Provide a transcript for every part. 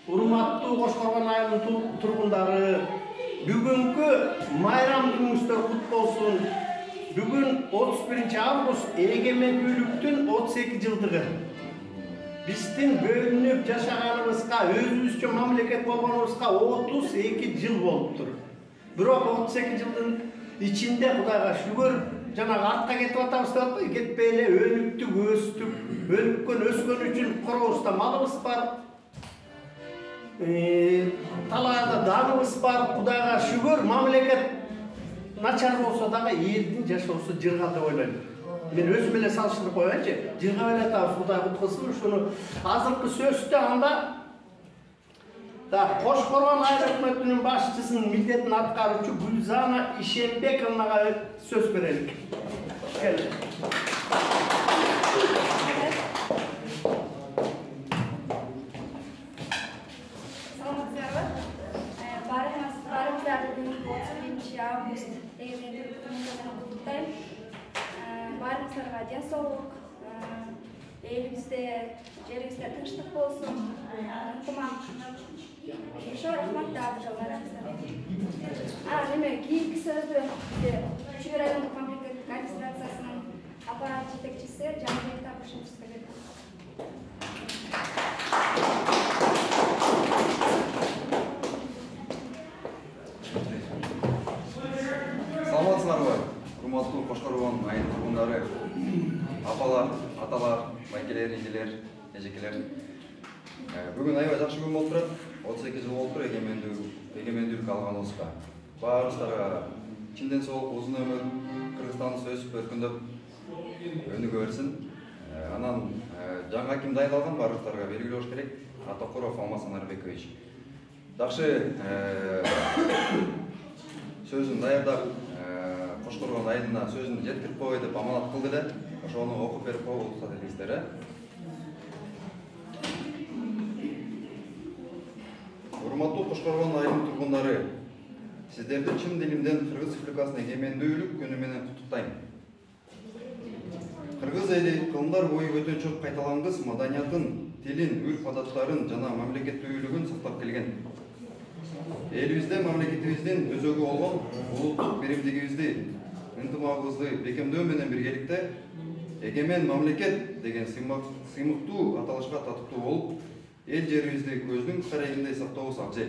Урматтуу Кошкоргон айылынын тургундары, бүгүнкү майрам күнүңүздөр кут болсун. Бүгүн 31 август эгемендүүлүктүн 32 жылдыгы. Биздин бөлүнүп жашаганыбызга, өзүбүзчө мамлекет болгонубузга 32 жыл болуптур. Бирок 32 жылдын ичинде Кудайга шүгүр, жанагы артка кетип атабыз деп атпайбы, кетпей эле өнүктүк, өстүк, өнүккөн, өскөн үчүн коробузда малыбыз бар. Талаада даныбыз бар. Кудайга шүгүр, мамлекет начар болсо дагы элдин жашоосу жыргал деп ойлойм. Мен өзүм эле салыштырып коеюнчу, жыргап эле атабыз, Кудай куткарсын ушуну. Азыркы сөздө анда Кошкоргон айыл өкмөтүнүн башчысынын милдетин аткаруучу Гүлзана Ишембековнага сөз берелик. Август эгемендүүлүк күнүнөн куттуктайм. Баарыңыздарга ден соолук, элибизде, жерибизде тынчтык болсун, ынтымак. Ошо рахмат да баарыңыздарга. Неме кийинки сөздү Чүй райондук мамлекеттик администрациясынын аппарат жетекчиси Жаныбек Табышевич берет. Саламатсыздарбы, урматтуу Кошкоргон айылынын тургундары, апалар, аталар, байкелер, эжелер, эжекелер. Бүгүн аябай жакшы күн болуп турат. 32 жыл болуптур эгемендүүлүк алганыбызга. Баарыбыздарга чынден соолук, узун өмүр, Кыргызстаныбыз өсүп өркүндөп өнүгө берсин. Анан жаңы аким дайындалган, баарыбыздарга белгилүү болуш керек. Атакуров Алмаз Анарбекович. Жакшы сөзүн даярдап, Кошкоргон айылына сөзүн жеткирип кой деп аманат кылды эле. Ошону окуп берип коюп уруксат этиңиздер. Урматтуу Кошкоргон айылынын тургундары, сиздерди чын дилимден Кыргыз Республикасынын эгемендүүлүк күнү менен куттуктайм. Кыргыз эли кылымдар бою өтөнчө кайталангыс маданиятын, тилин, үрп-адаттарын жана мамлекеттүүлүгүн сактап келген. Элибизде мамлекетибиздин өзөгү болгон улуттук биримдигибизди, ынтымагыбызды бекемдөө менен биргеликте эгемен мамлекет деген сыймыктуу аталышка татыктуу болуп, эл жерибизди көздүн карегиндей сактообуз абзел.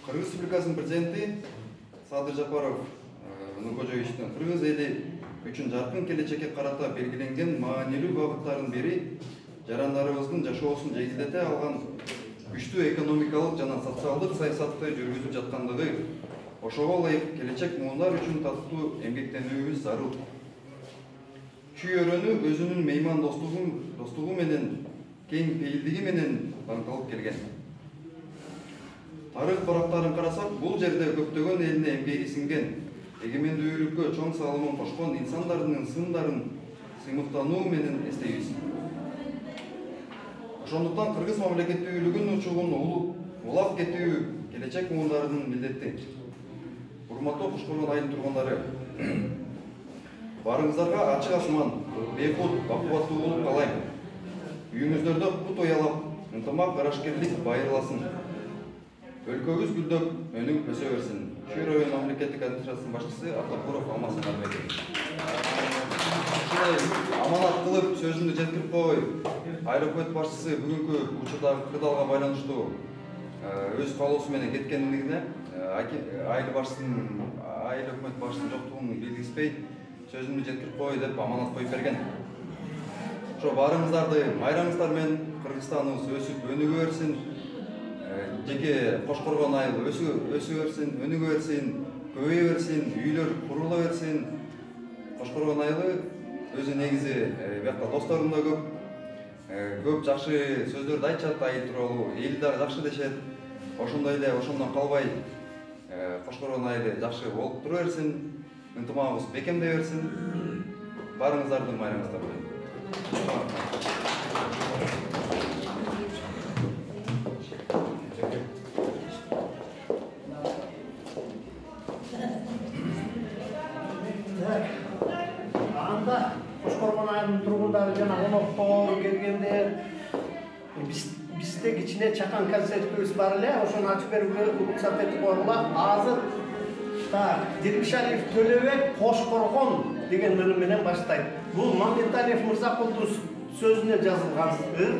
Кыргыз Республикасынын президенти Садыр Жапаров Нуркожоевичтин кыргыз эли үчүн жаркын келечекке карата белгиленген маанилүү багыттардын бири жарандарыбыздын жашоосун жеңилдете алган күчтүү экономикалык жана социалдык саясатты жүргүзүп жаткандыгы, ошого ылайык келечек муундар үчүн татыктуу эмгектенүүбүз зарыл. Чүй өрөнү өзүнүн мейман достугу менен, кең пейилдиги менен даңкалып келген. Тарых барактарын карасак, бул жерде көптөгөн элине эмгеги сиңген, эгемендүүлүккө чоң салымын кошкон инсандардын сындарын сыймыктануу менен эстейбиз. Ошондуктан кыргыз мамлекеттүүлүгүнүн учугун улап кетүү келечек муундарынын милдети. Урматтуу Кошкоргон айылынын тургундары, баарыңыздарга ачык асман, бейкут, бакубаттуулук каалайм. Үйүңүздөрдө кут уялап, ынтымак, карашкерлик байырласын. Өлкөгүз гүлдөп, өнүгүп өсө берсин. Чүй район мамлекеттик администрациясынын башчысы Атакуров Алмаз Анарбекович. Аманат кылып сөзүмдү жеткирип кой. Айыл өкмөт башчысы бүгүнкү учурдагы кырдаалга байланыштуу өз каалоосу менен кеткендигине айыл өкмөт башчысынын жоктугун билгизбей сөзүмдү жеткирип кой деп аманат коюп берген. Ошо баарыңыздарды майрамыңыздар менен Кыргызстаныбыз өсүп өнүгө берсин. Жеке Кошкоргон айыл өсү берсин, өнүгө берсин, көбөйө берсин, үйлөр курула берсин. Кошкоргон айылы өзү негизи биякта досторум да көп жакшы сөздөрдү айтышат айыл тууралуу, эл дагы жакшы дешет. Ошондой эле ошондон калбай Кошкоргон айылы жакшы болуп тура берсин, ынтымагыбыз бекемдей берсин. Баарыңыздардын майрамыңыздар менен. Кошкоргон айылынын тургундары жана коноктор келгендер, биз бизде кичине чакан концертибиз бар эле, ошону ачып берүүгө уруксат этип койгула. Азыр так, Дирбишалиев Төлөбек Кошкоргон деген ырым менен баштайт. Бул Мамедалиев Мырзакулдун сөзүнө жазылган ыр.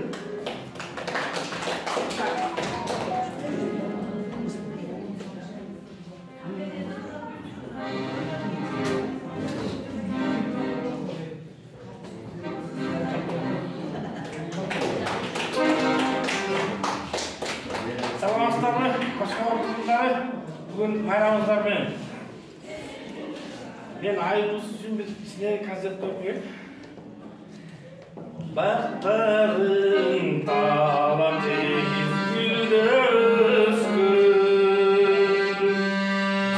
Саламатсыздарбы, Кошкоргон кыздары, бүгүн майрамыңыздар менен. Мен айыбыз үчүн бир кичине концерт коюп коеюн. Бактарың талап тегиз гүлдөр өскөн,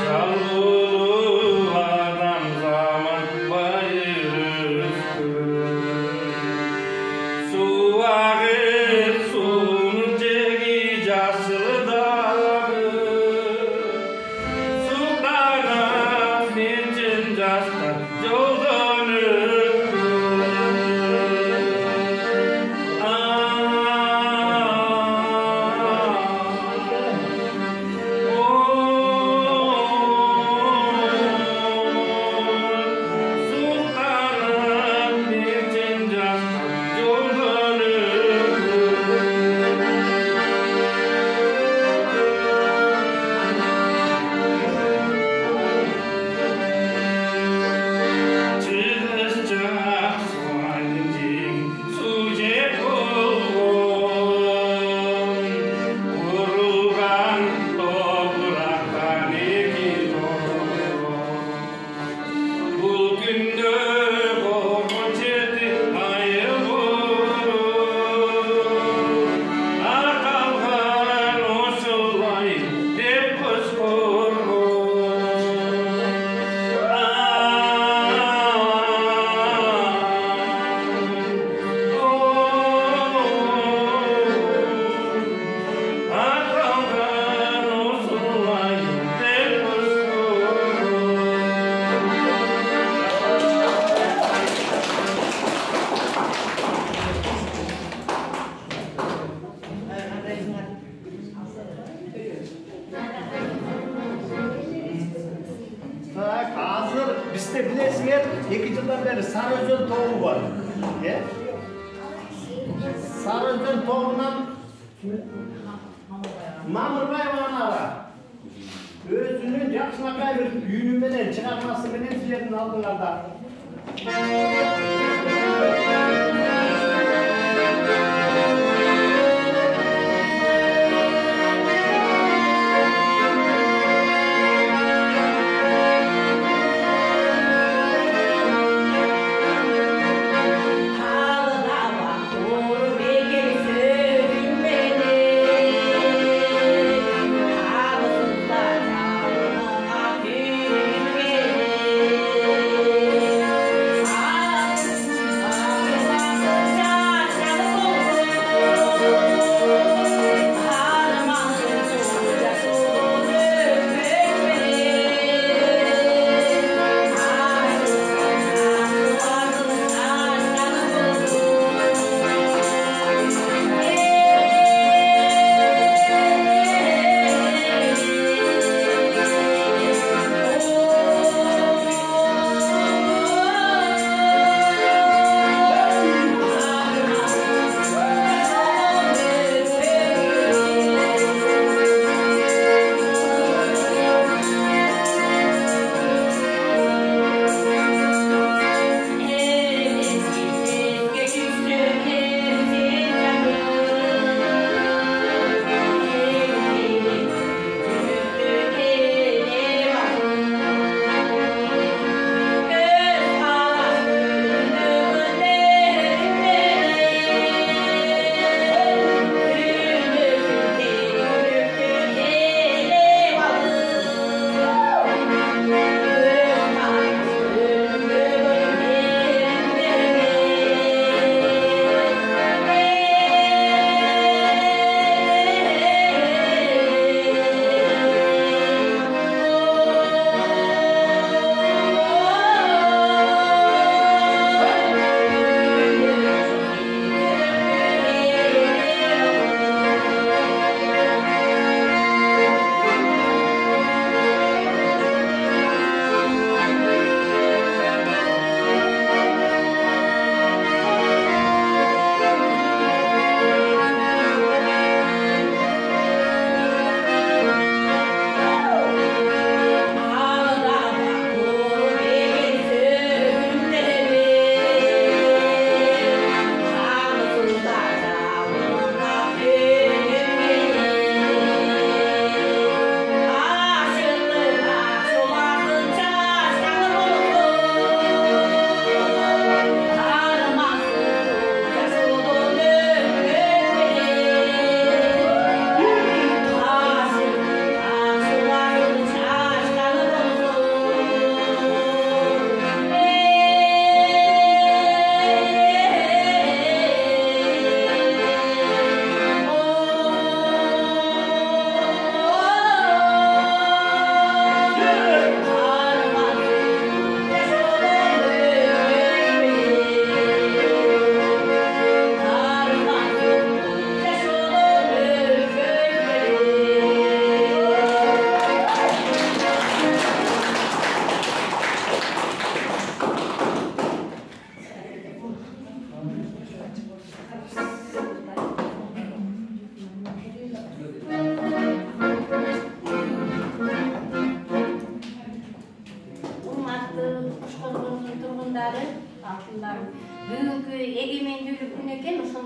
жалгылуу адам заман байыр өскөн. Суу агып суунун жеги жашылдагы, суктаган менчен жаштар жолдон Bizde bilesizler 2 yıldan beri Sarıözön tohumu var. Sarıözön tohumundan Mamırbay Manara özünün yakışınakay bir yünü menen çıkarması menen sizlerin aldığında. Ah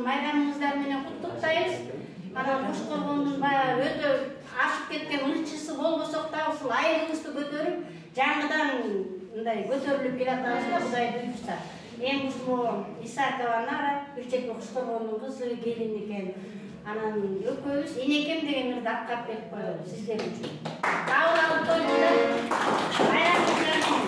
майрамыңыздар менен куттуктайбыз. Анан Кош Коргондун баягы өтө ашып кеткен ылчысы болбосок да ушул айылыбызды көтөрүп, жаңыдан мындай көтөрүлүп келатабыз да Кудайды буйрса. Эми ушул Исакова Нара Бирчекпи Кош Коргондун кызы келин экен. Анан экөөбүз энекем деген ырды аткап берип коебуз сиздер үчүн. Кабыл алып коюңуздар. Майрамыңыздар менен.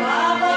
Baba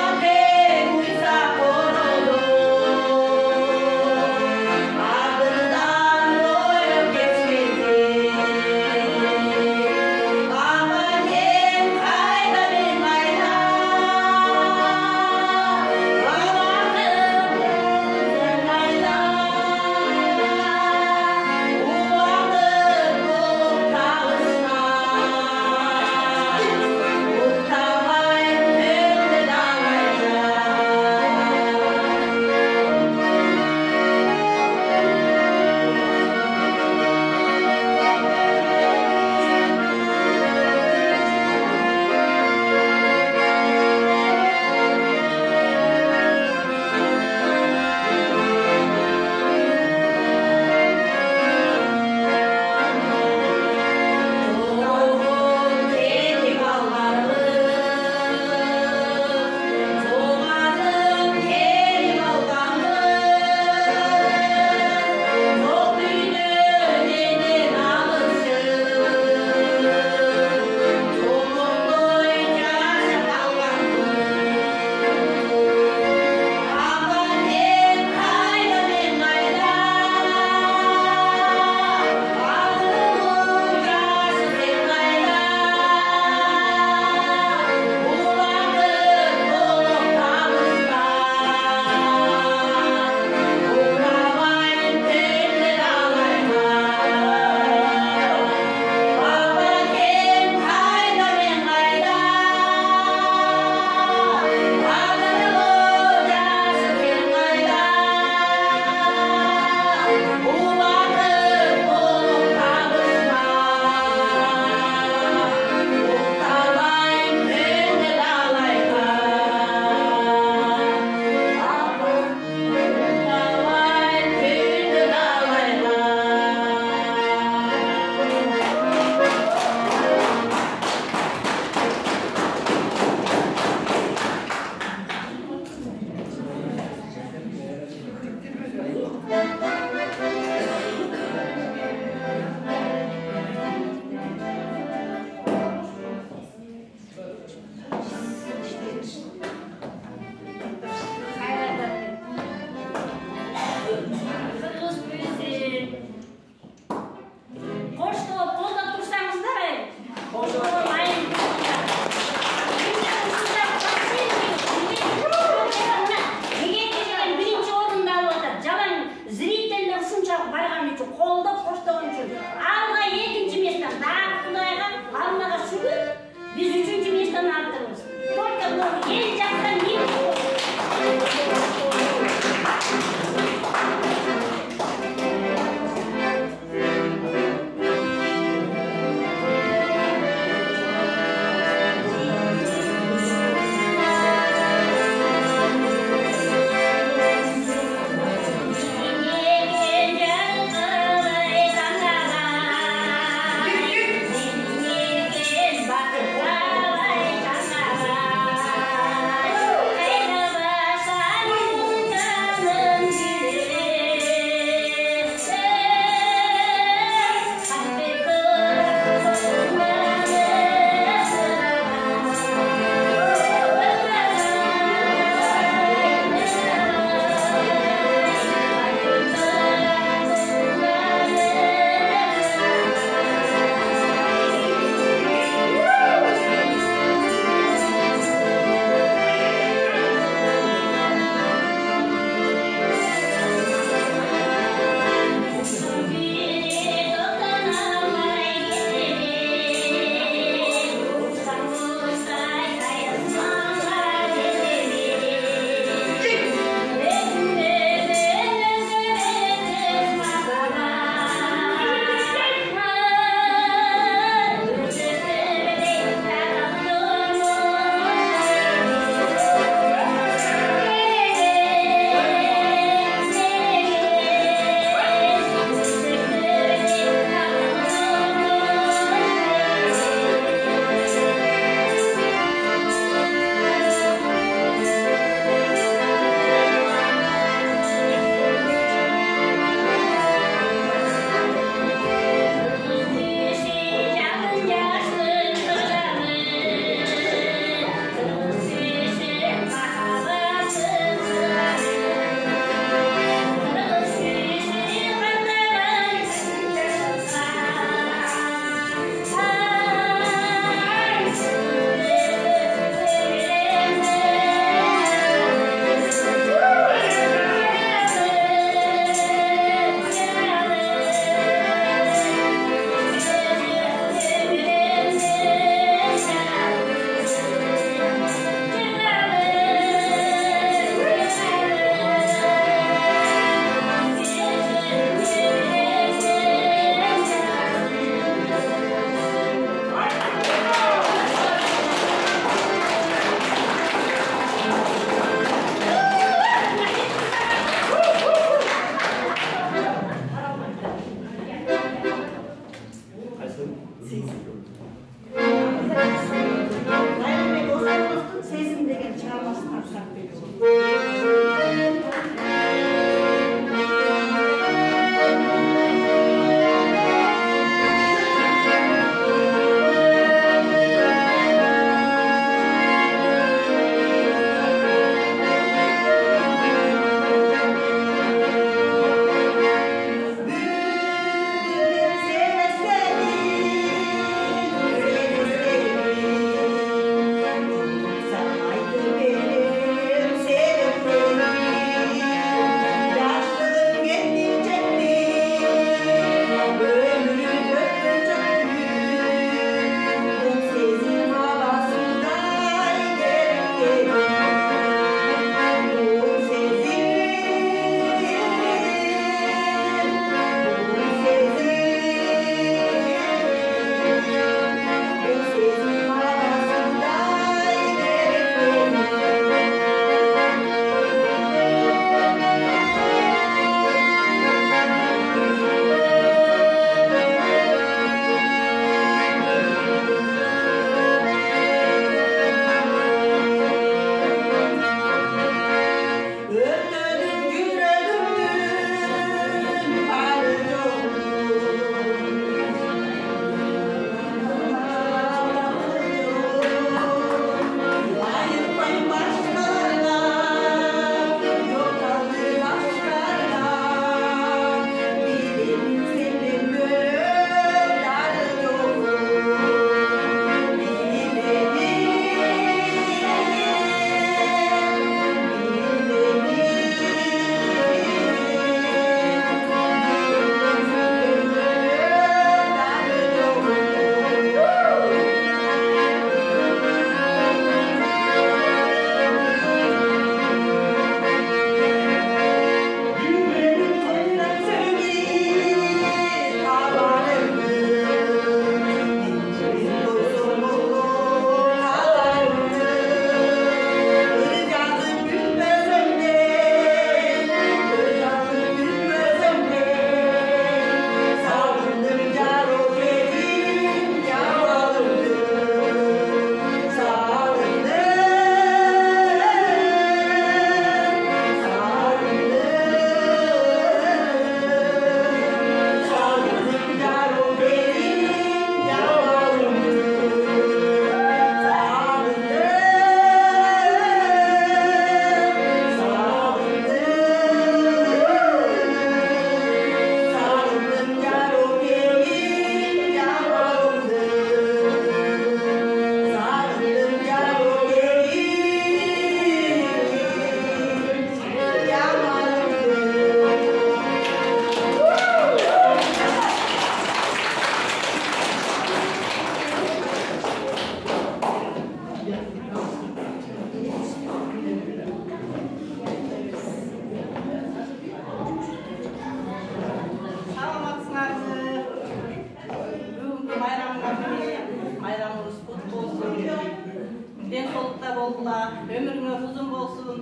кыла, өмүрүңөр узун болсун.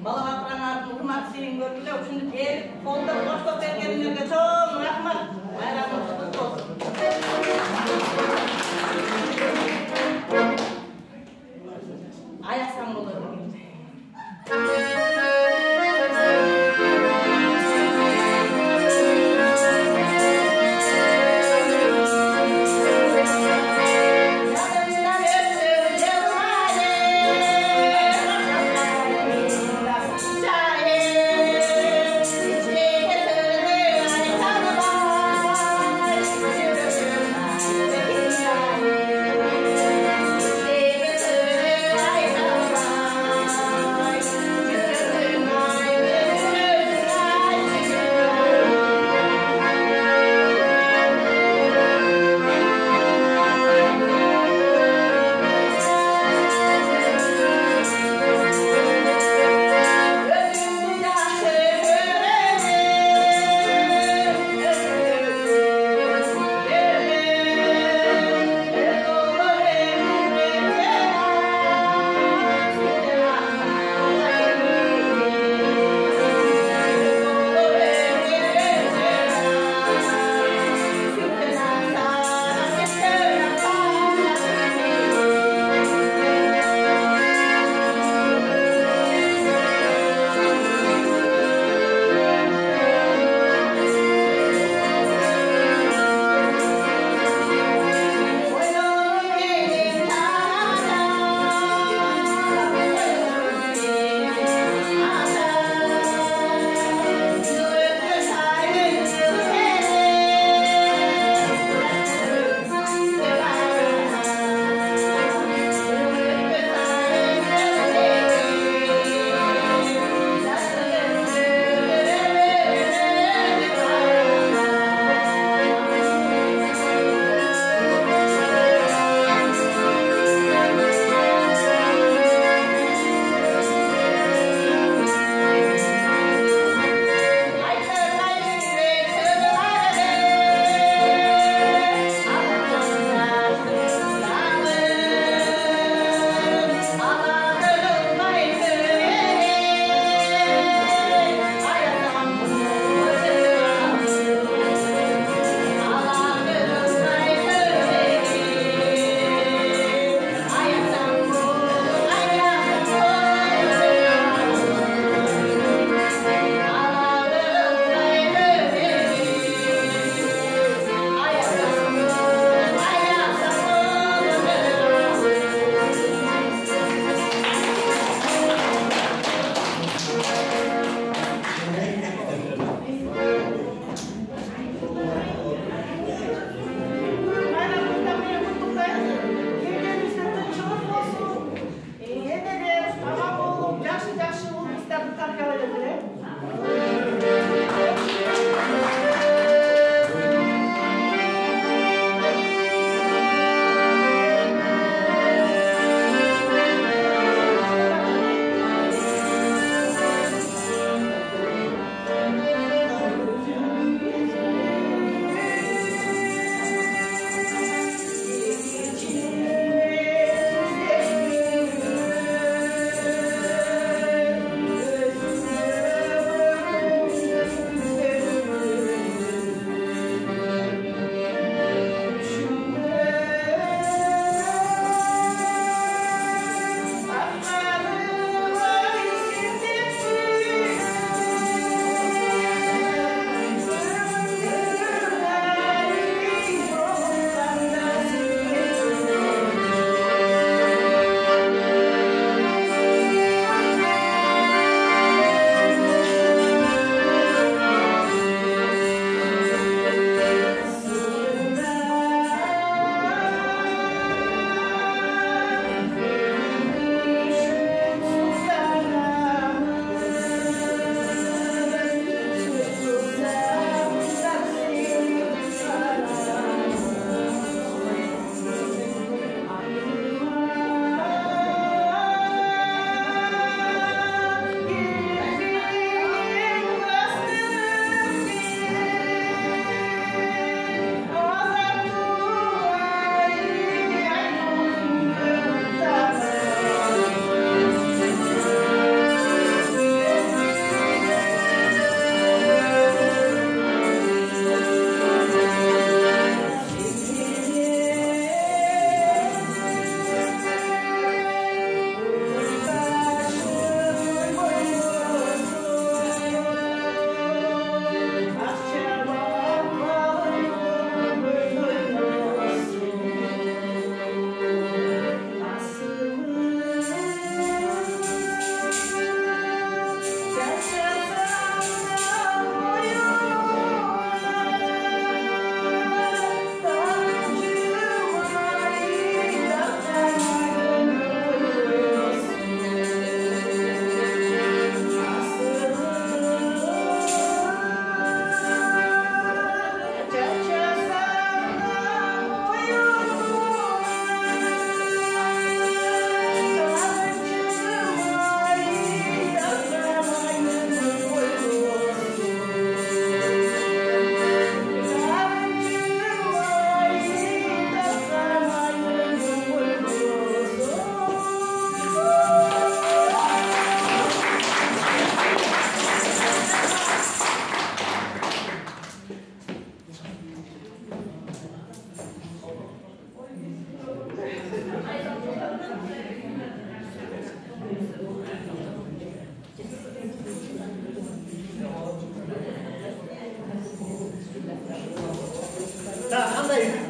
Бала батырларыңардын урматы сыйын көргүлө, ушинтип берип, колдоп коштоп бергениңерге чоң рахмат. Байрамыңыз куту болсун. Аясаң болот.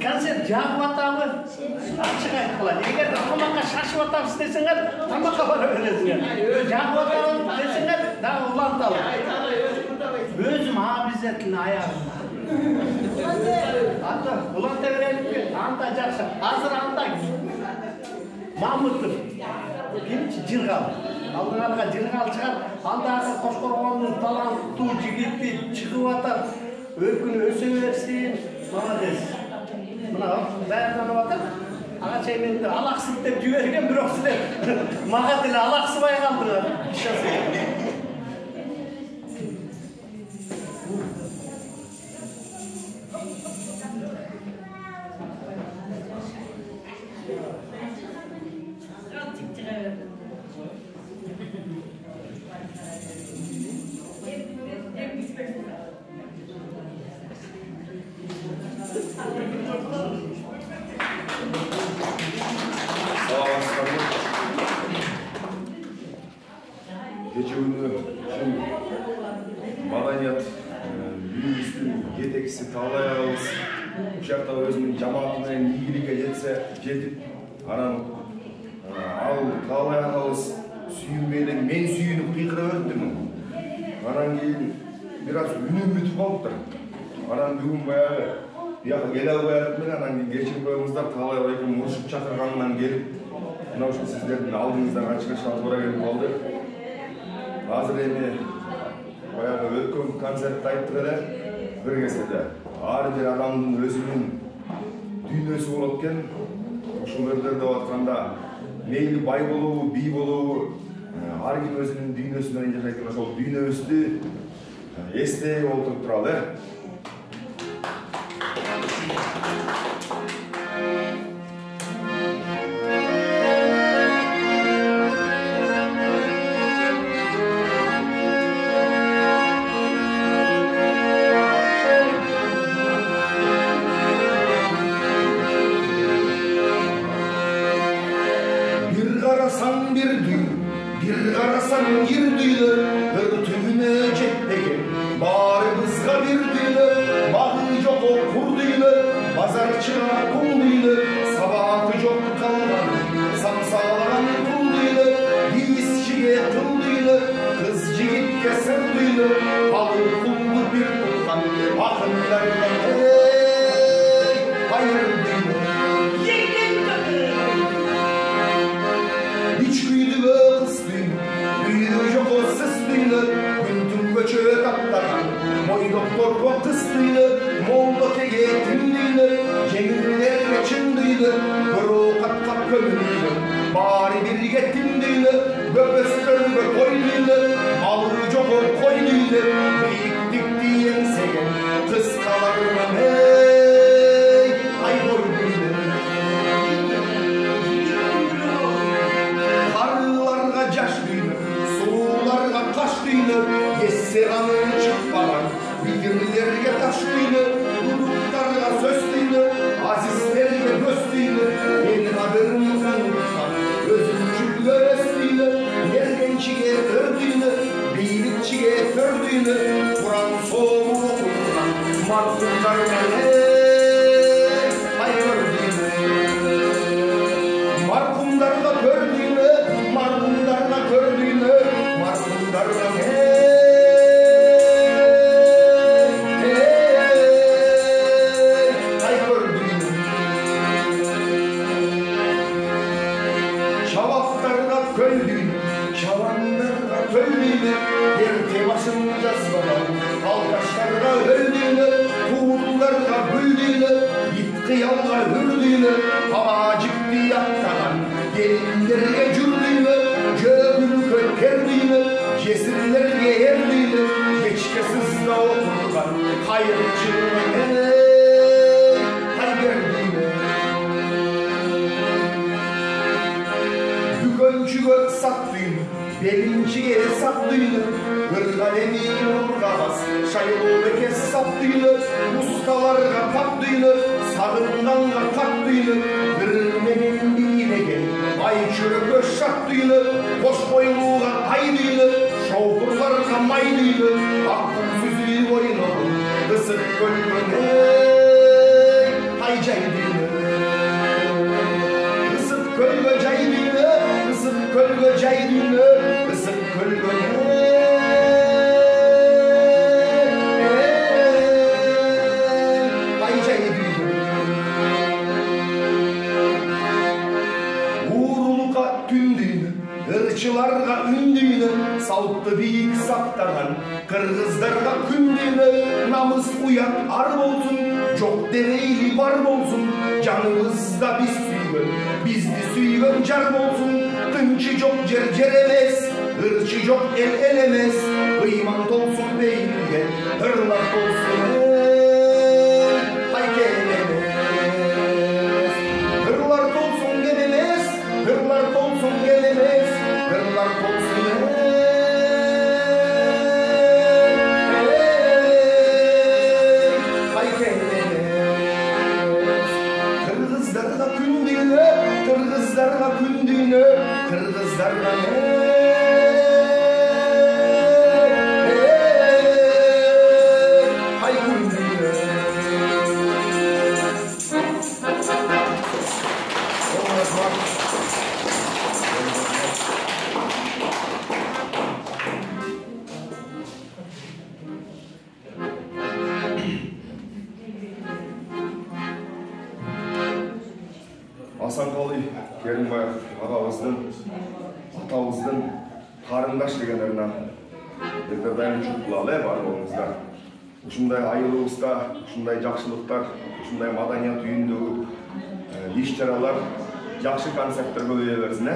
концерт жағып атабы ашық айтқыла. Егер тамаққа шашып атабыз десеңер, тамаққа бара бересіңер. Жағып атабы десеңер, дағы ұланталы. Өзім обязательно аяғымда. Анда ұланта берелікке, анда жақсы. Азыр анда Мамытов, кемші Жырғал. Алдыңарға Жырғал шығар, алдағы Қошқорғанның талантты жігітті шығып атар. Өркін өсе берсін, молодец. Мына даярданып атыр. Ағачай менді алақсып деп жіберген, бірақ сіздер маға тілі алақсыбай қалдыңар. Gece günü madaniyat büyüğüstün yetekisi tağlayağız. Uşakta özünün cemaatinen iyilik'e jetip anan al tağlayağız sүйünбейлен мен сүйініп қиқыра өрттім. Анан кейін biraz үнім бүтіп қалыптыр. Анан бүгін баяғы яқы келе албай атымен анан кейін кешіріп қойыңыздар талай байқым ұршып шақырғанынан келіп мынау үшін сіздердің алдыңыздан ашық тура келіп қалды. Азыр эми баягы өткөн концертте айттык эле бир кезде ар бир адамдын өзүнүн дүйнөсү болот экен. Ушул өрлөрдө деп атканда мейли бай болобу, бий болобу ар ким өзүнүн дүйнөсү менен жашайт экен. Ошол дүйнөбүздү эстей олтуруп туралы. Bir karasan bir düyle, örtümüne jetpegen, barımızga bir düyle, bağı yok o kurduyla, pazarçığa kulduyla, sabahatı yok kalgan, samsağlagan kulduyla, dizçiye kılduyla, kız jigitke sırduyla, bağı kuldu bir tutkan, akınlardan hayır düyle. Hiç güydü ve kıstıyım, büyüdü yok o sıstıyla, güntüm göçöğe taptaran, moy doktor o kıstıyla, molda tege tindiyla, cemiller geçindiyla, bro kat kat kömürüyle, bari bir yetimdiyla, göböstörge koyduyla, malı yok o koyduyla, beyik dikti yensegen, kıskalarına hey, ay koyduyla. Karılarga caş düğünü, soğularga taş düğünü, yesse kanı çıkmadan, bitirlerge taş düğünü, duduklarga söz düğünü, azizlerge göz düğünü, benim haberim unutkan, özümcül göz düğünü, yergençiye tör düğünü, beylikçiye tör düğünü, Kur'an soğuğu okurdan, marhumlarga hayır düğünü, marhumlarga tör düğünü, marhumlarga gördüğünü, marhumlarga ay gördüğünü. Çavaklarga köldüğünü, çavanlarga köldüğünü, yerte başın yazmadan, alkaşlarga öldüğünü, tuğullarga güldüğünü, itkıyalga hürdüğünü, havacıktı yaktanan, gelinlerge cürdüğünü, göğünü kökerdiğini, cesirlerge erdiğini, geçke sızda oturgan, hayırçılığını, haygerdiğini. Düköncüge sattığını, belinciye sattığını, gırgalemi urgabas, şayolbeke sattığını, ustalarga tattığını, sağındanla tattığını, gırmenin bilegen, ay çürükö şattığını, koş boyluğa aydığını, şovkurlarga maydığını, aklın süzüğü boyunu, ısık gölgöne, ay caydığını. Kırgızlarga kündüne namız uyat ar bolsun, çok dereyli bar bolsun, canımızda biz süygön, bizdi süygön car bolsun, tınçı çok cer emez, hırçı çok el emez, kıyman dolsun beyinge, hırlak dolsun hay gelemez, hırlar dolsun gelemez, hırlar dolsun gelemez, hırlar dolsun hay gelemez. Kırgızlarga kündüne, kırgızlarga kündüne, kırgızlarga hay kündüne. Асанқали Керімбаев ағабыздың, атабыздың қарындаш дегендеріне дайын жұттылалы бар болыңыздар. Ушундай айылыбызда, ушундай жакшылыктар, ушундай маданият үйүндөгү иш-чаралар, жакшы концерттер көбөйө берсин.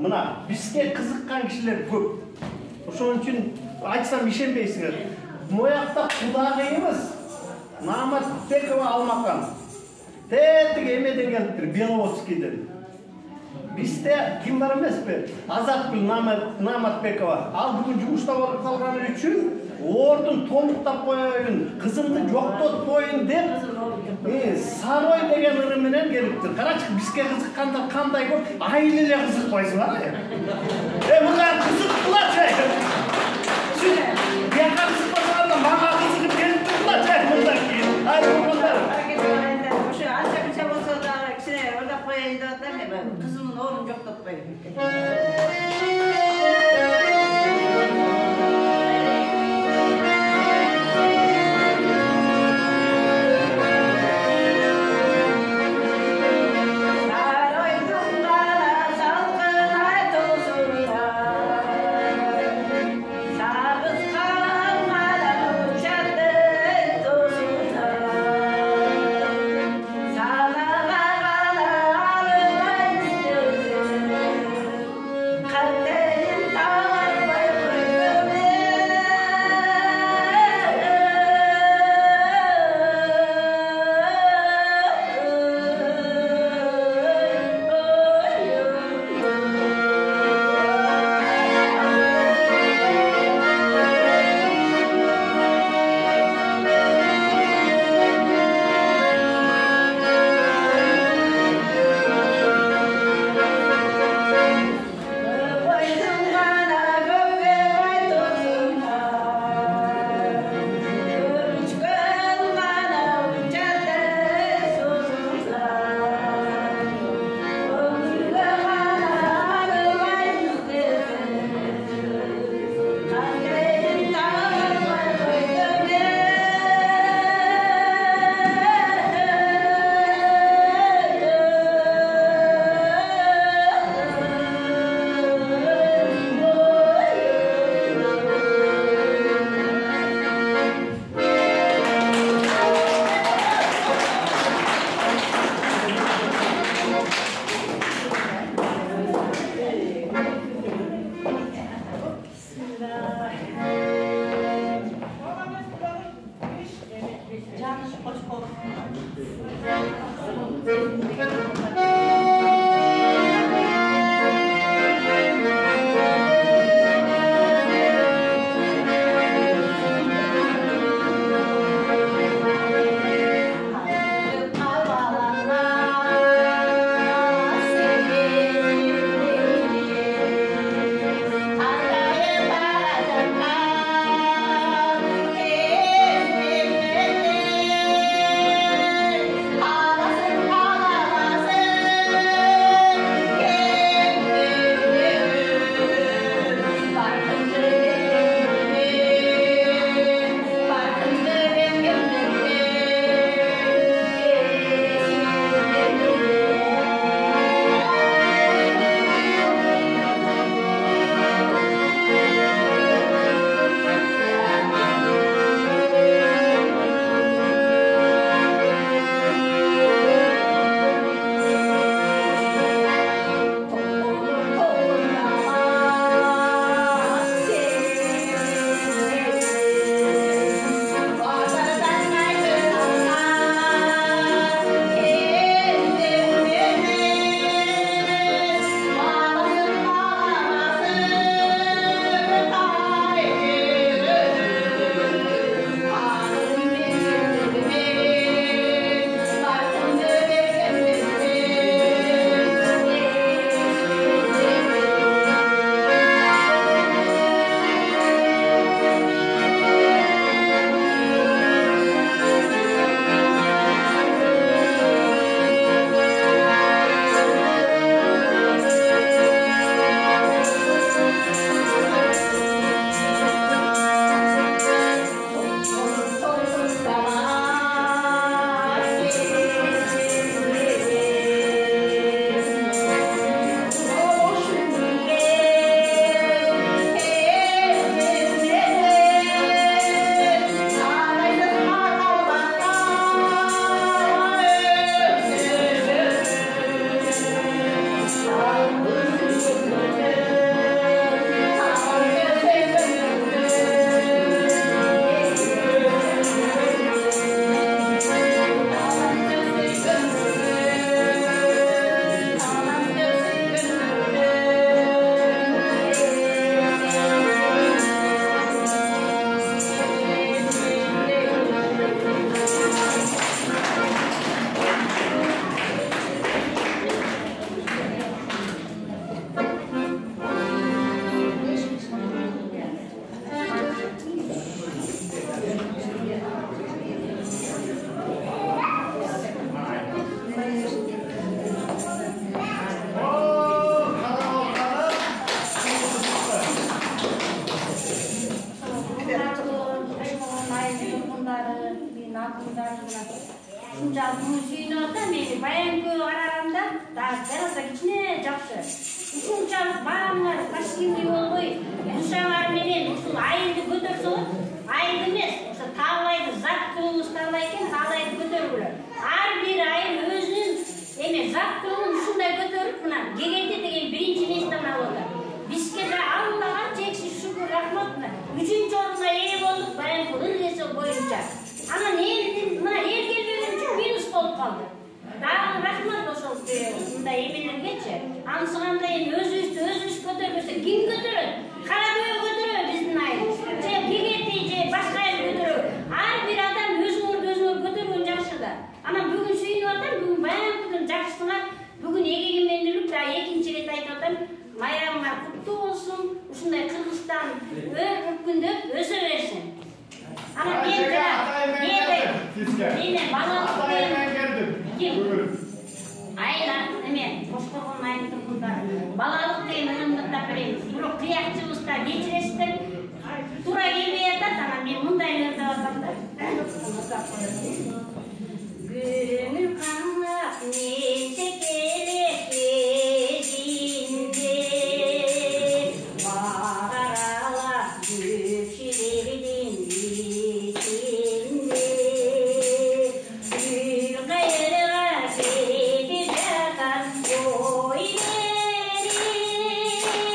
мына бизге кызыккан кишилер көп. Ошон үчүн айтсам ишенбейсиңер. Моякта кудагыйыбыз Наматбекова Алмакан. Тетиги эмеден келиптир, Беловодскийден. Бизде ким бар эмеспи? Азатгүл Наматбекова. Ал бүгүн жумушта болуп калганы үчүн ордун толуктап коеюн, кызымды жоктотпоюн деп Сарой деген ырым менен келиптир. Карачы, бизге кызыккандар кандай көп, айыл эле кызыкпайсыңар. Мына кызыктылачы. Бияка кызыкпасаңар, мага кызыгып келиптирчи мындан кийин. Айрылгандар. Ошо анча-мынча болсо да кичине ырдап коеюн деп атам, кызымдын ордун жоктотпойм. Sağ бүгүн сүйүнүп атам, эми баягы араларында дагы жараса кичине жакшы. Ушунчалык баамдар пассивный болбой, ушаңар менен ушул айылды көтөрсө, айыл эмес, ошо таалайды заттуулук таалай экен, таалайды көтөргүлө. Ар бир айыл өзүнүн эме заттуулугун ушундай көтөрүп, мына Гегенде деген биринчи местен алып атат. Бизге да Аллага чексиз шүгүр, рахмат. 3-чү орунга ээ болдук баягы ылдысы боюнча. Анан мына эл келбеген үчүн минус болуп калды. Дагы рахмат ошол мындай эмелергечи. Анысы кандай өзүбүз көтөрбөсө ким көтөрөт? Кара дөбө көтөрөбү биздин айыл? Же Гегенди же башка айыл көтөрөбү? Ар бир адам өзүңөр көтөргөн жакшы да. Анан бүгүн сүйүнүп атам, бүгүн баягыдан жакшысыңар. Бүгүн эгемендүүлүк да экинчи рет айтып атам. Майрамыңар куттуу болсун. Ушундай Кыргызстан өркүндөп өсө берсин. Анан мен балалык айла эме Бошкоргон айылы тургундар балалык деген ырымдыктап беребиз. Бирок кыякчыбызда кечиресиздер. Туура келбей атат, анан мен мындайларды атам да. Күнү каңап нече келет кезинде баралап күчүлердин ичинде үй кайрыга кетип жатат ой бери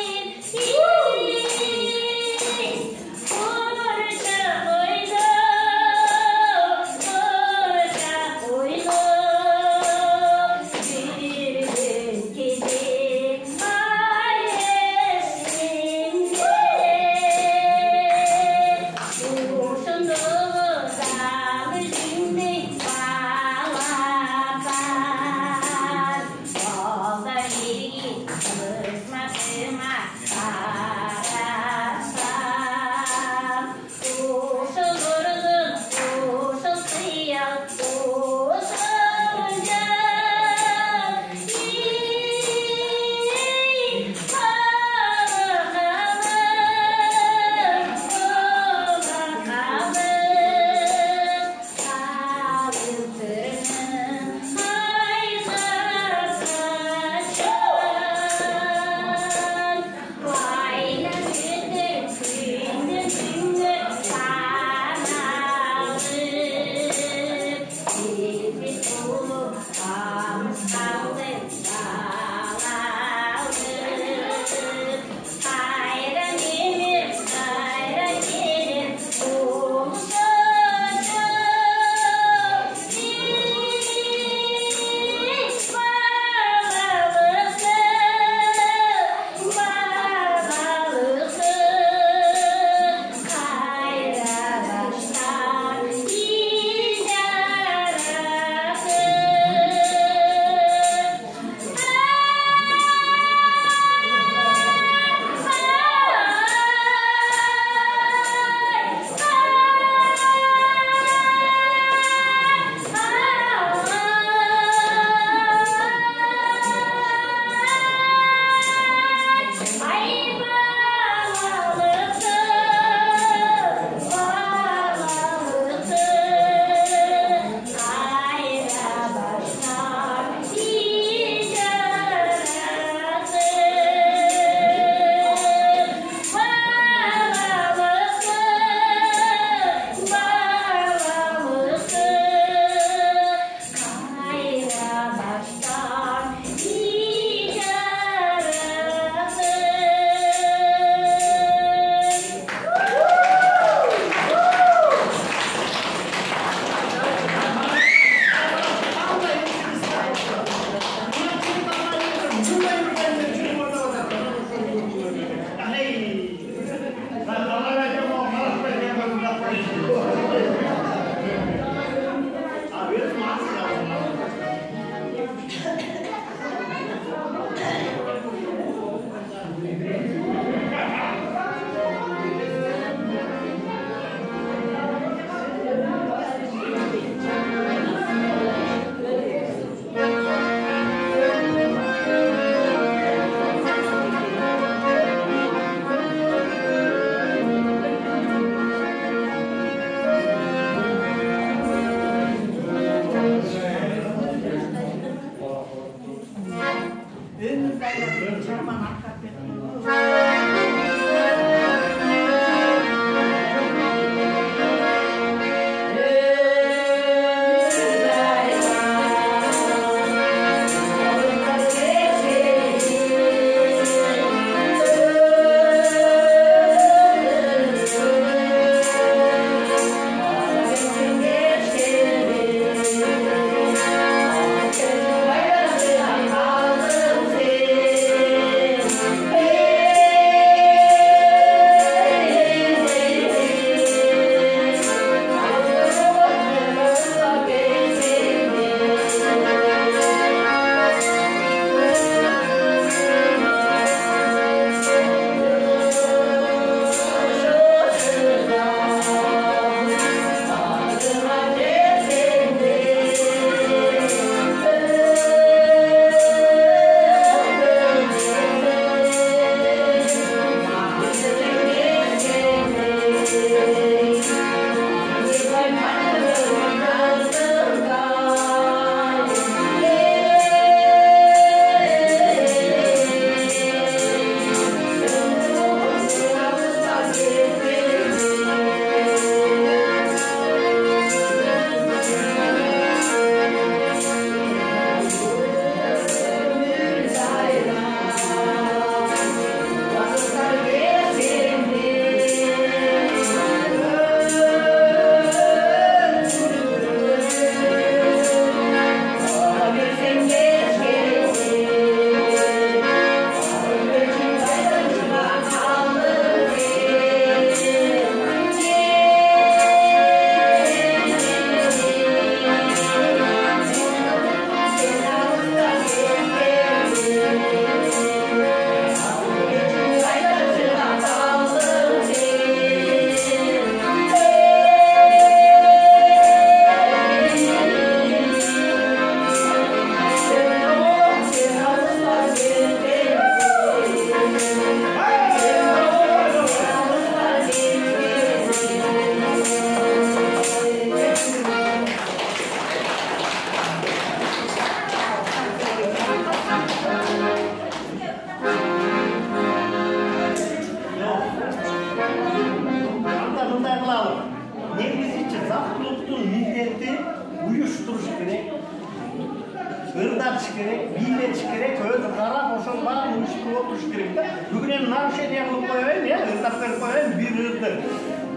атыш керек, бийлетиш керек, өзү карап ошол баарын уюштуруп отуруш керек да. Бүгүн эми нарушение кылып коебайм, ырдап берип коебайм бир ырды.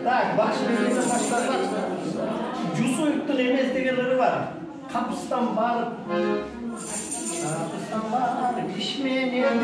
Так, баш белгиден баштасак, Жусуевдин эмес деген ыры бар. Капыстан барып иш менен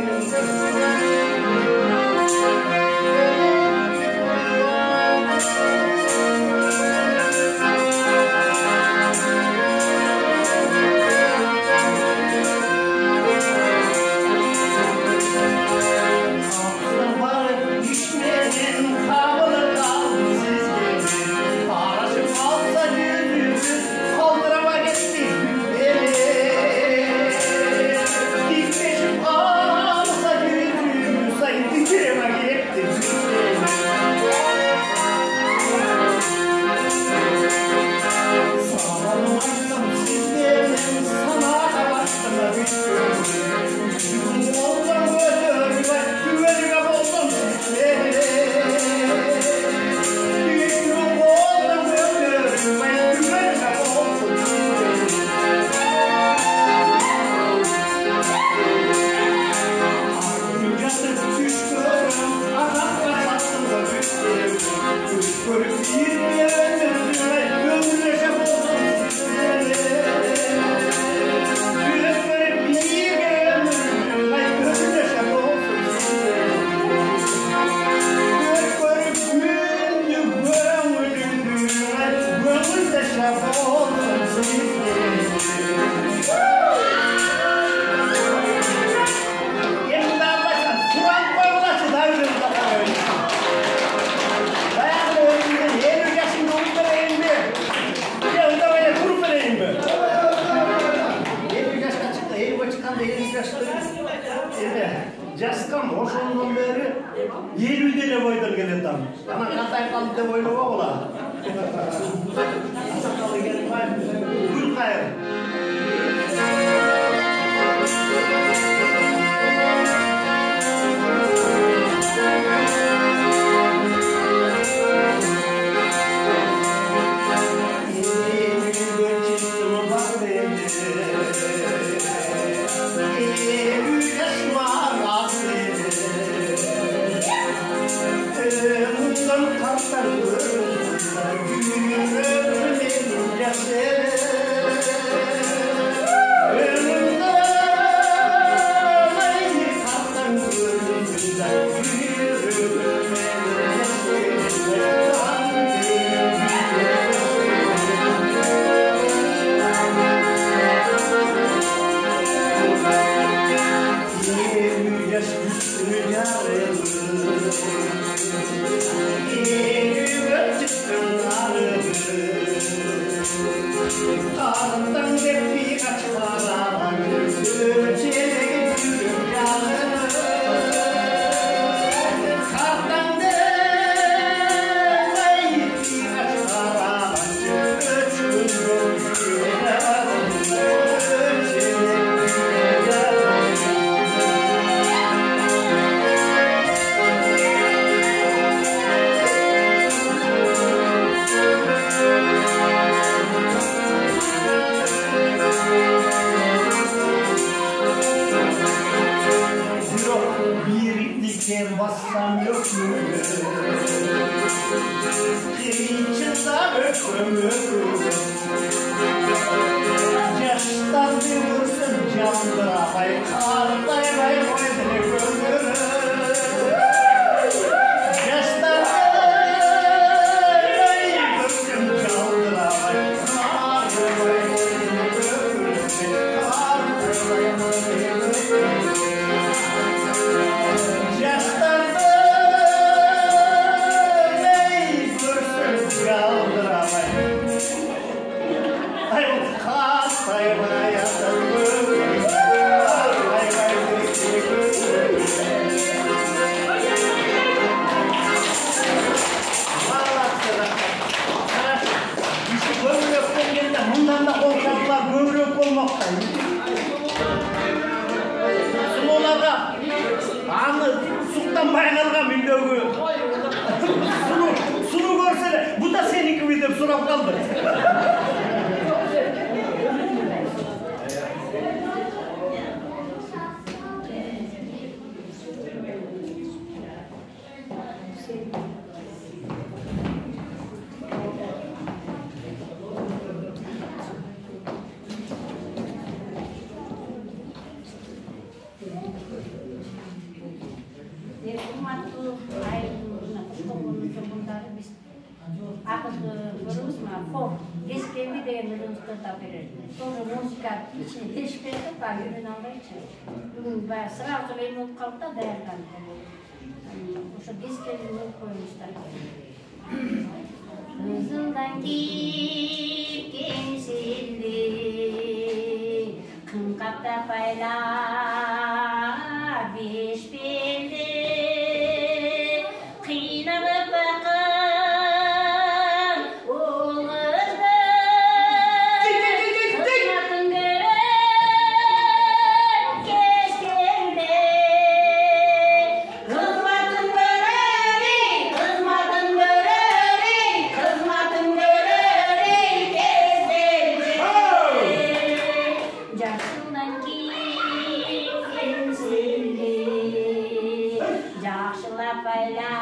Жаскам ошондон бери 50 деле бойдон келетам. Анан кантайып калды деп ойлоого болот. Сакалы келбай, гүл кайыр. кымбаттуу айылдын куш болгондун жогундары биз акыркы көрөбүз мына фор кескенди деген өлеңдерди да берет. Тоже музыка ичине келишпей атат, баягы үйрөнө албайчы. Бүгүн баягы сразу эме болуп калды да даярданып. Ошо кескенди болуп коюңуздар. Kızıldan giyip gençildi, kımkapta payla beş belli, kıynalıp bakan oğul kızdı, kızmatın gören keskende, kızmatın gören, kızmatın gören, kızmatın gören keskende, yaşından giyip gençildi, yaşlı payla